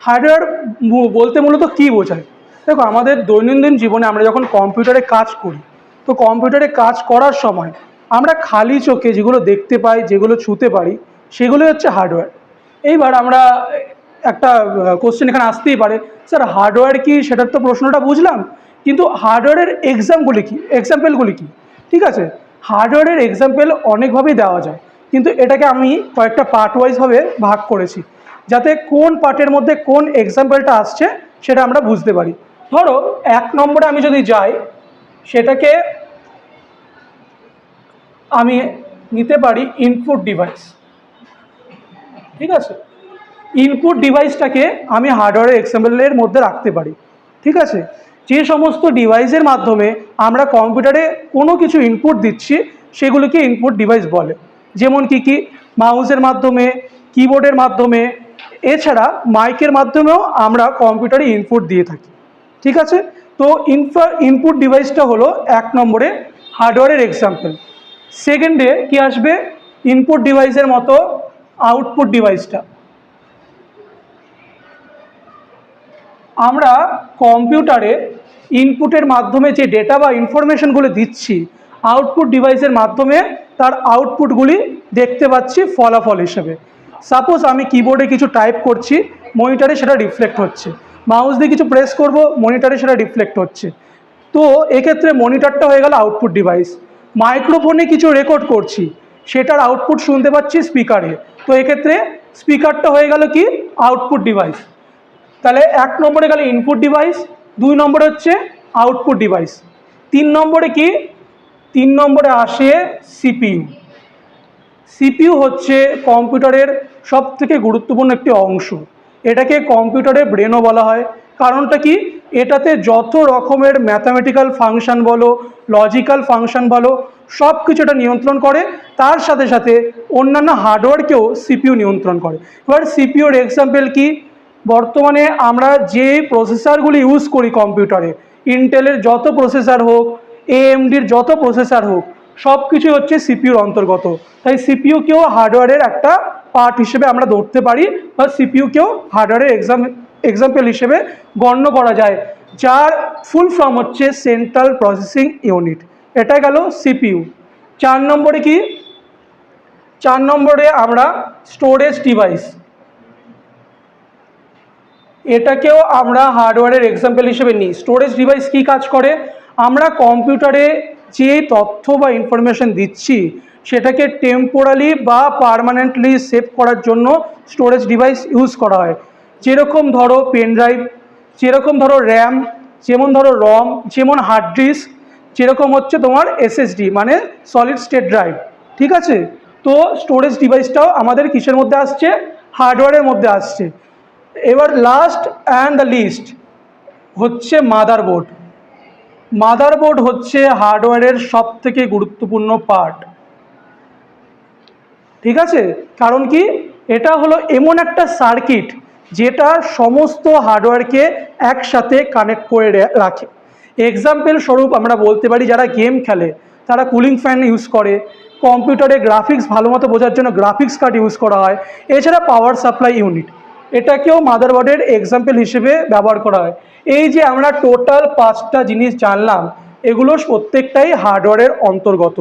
Hardware বলতে মূলত কী বোঝায়? দেখো, আমাদের দৈনন্দিন জীবনে আমরা যখন কম্পিউটারে কাজ করি, তো কম্পিউটারে কাজ করার সময় আমরা খালি চোখে যেগুলো দেখতে পাই, যেগুলো ছুঁতে পারি, সেগুলোই হচ্ছে হার্ডওয়্যার। এইবার আমরা একটা কোশ্চেন এখানে আসতেই পারে, স্যার হার্ডওয়্যার কি? সেটার তো প্রশ্নটা বুঝলাম, কিন্তু হার্ডওয়্যারের এক্সাম্পলগুলি কি? ঠিক আছে, হার্ডওয়্যারের এক্সাম্পল অনেকভাবেই দেওয়া যায়, কিন্তু এটাকে আমি কয়েকটা পার্ট ওয়াইজভাবে ভাগ করেছি, যাতে কোন পার্টের মধ্যে কোন এক্সাম্পলটা আসছে সেটা আমরা বুঝতে পারি। ধরো 1 নম্বরে আমি যদি যাই, সেটাকে আমি নিতে পারি ইনপুট ডিভাইস। ঠিক আছে, ইনপুট ডিভাইসটাকে আমি হার্ডওয়্যারের এক্সাম্পলের মধ্যে রাখতে পারি। ঠিক আছে, যে সমস্ত ডিভাইসের মাধ্যমে আমরা কম্পিউটারে কোনো কিছু ইনপুট দিচ্ছি সেগুলিকে ইনপুট ডিভাইস বলে। যেমন কি মাউসের মাধ্যমে, কিবোর্ডের মাধ্যমে, এছাড়া মাইকের মাধ্যমেও আমরা কম্পিউটারে ইনপুট দিয়ে থাকি। ঠিক আছে, তো ইনপুট ডিভাইসটা হলো 1 নম্বরে হার্ডওয়্যারের এক্সাম্পল। সেকেন্ডে কি আসবে? ইনপুট ডিভাইসের মতো আউটপুট ডিভাইসটা। আমরা কম্পিউটারে ইনপুটের মাধ্যমে যে ডেটা বা ইনফরমেশনগুলো দিচ্ছি, আউটপুট ডিভাইসের মাধ্যমে তার আউটপুটগুলি দেখতে পাচ্ছি ফলাফল হিসেবে। সাপোজ আমি কিবোর্ডে কিছু টাইপ করছি, মনিটরে সেটা রিফ্লেক্ট হচ্ছে। মাউস দিয়ে কিছু প্রেস করব, মনিটরে সেটা রিফ্লেক্ট হচ্ছে। তো এক্ষেত্রে মনিটরটা হয়ে গেল আউটপুট ডিভাইস। মাইক্রোফোনে কিছু রেকর্ড করছি, সেটার আউটপুট শুনতে পাচ্ছি স্পিকারে, তো এক্ষেত্রে স্পিকারটা হয়ে গেল কি? Output device. তাহলে 1 নম্বরে গেলে ইনপুট ডিভাইস, 2 নম্বরে হচ্ছে আউটপুট ডিভাইস। 3 নম্বরে কি? 3 নম্বরে আসে সিপিইউ। সিপিইউ হচ্ছে কম্পিউটারের সবথেকে গুরুত্বপূর্ণ একটি অংশ। এটাকে কম্পিউটারের ব্রেনও বলা হয়। কারণটা কি? এটাতে যত রকমের ম্যাথামেটিক্যাল ফাংশন বলো, লজিক্যাল ফাংশন বলো, সব কিছু এটা নিয়ন্ত্রণ করে। তার সাথে সাথে অন্যান্য হার্ডওয়্যারকেও সিপিইউ নিয়ন্ত্রণ করে। এবার সিপিইউর এক্সাম্পল কি? বর্তমানে আমরা যে প্রসেসরগুলি ইউজ করি কম্পিউটারে, ইন্টেলের যত প্রসেসর হোক, এএমডির যত প্রসেসর হোক, সব কিছুই হচ্ছে সিপিইউর অন্তর্গত। তাই সিপিইউকেও হার্ডওয়্যারের একটা পার্ট হিসেবে আমরা ধরতে পারি, বা সিপিইউকেও হার্ডওয়্যারের এক্সাম্পল হিসেবে গণ্য করা যায়, যার ফুল ফর্ম হচ্ছে সেন্ট্রাল প্রসেসিং ইউনিট। এটা গেল সিপিইউ। 4 নম্বরে কি? 4 নম্বরে আমরা স্টোরেজ ডিভাইস, এটাকেও আমরা হার্ডওয়্যারের এক্সাম্পল হিসেবে নিই। স্টোরেজ ডিভাইস কি কাজ করে? আমরা কম্পিউটারে যে তথ্য বা ইনফরমেশন দিচ্ছি সেটাকে টেম্পোরালি বা পার্মানেন্টলি সেভ করার জন্য স্টোরেজ ডিভাইস ইউজ করা হয়। যেরকম ধরো পেন ড্রাইভ, যেরকম ধরো র্যাম, যেমন ধরো রম, যেমন হার্ড ডিস্ক, যেরকম হচ্ছে তোমার এসএসডি মানে সলিড স্টেট ড্রাইভ। ঠিক আছে, তো স্টোরেজ ডিভাইসটাও আমাদের কিসের মধ্যে আসছে? হার্ডওয়্যারের মধ্যে আসছে। এবার লাস্ট অ্যান্ড দ্য লিস্ট হচ্ছে মাদারবোর্ড। মাদারবোর্ড হচ্ছে হার্ডওয়্যারের সবথেকে গুরুত্বপূর্ণ পার্ট। ঠিক আছে, কারণ কি? এটা হলো এমন একটা সার্কিট যেটা সমস্ত হার্ডওয়্যারকে একসাথে কানেক্ট করে রাখে। এক্সাম্পল স্বরূপ আমরা বলতে পারি, যারা গেম খেলে তারা কুলিং ফ্যান ইউজ করে, কম্পিউটারে গ্রাফিক্স ভালো মতো বোঝার জন্য গ্রাফিক্স কার্ড ইউজ করা হয়, এছাড়া পাওয়ার সাপ্লাই ইউনিট, এটাকেও মাদারবোর্ডের এক্সাম্পল হিসেবে ব্যবহার করা হয়। এই যে আমরা টোটাল 5টা জিনিস জানলাম, এগুলো প্রত্যেকটাই হার্ডওয়্যারের অন্তর্গত।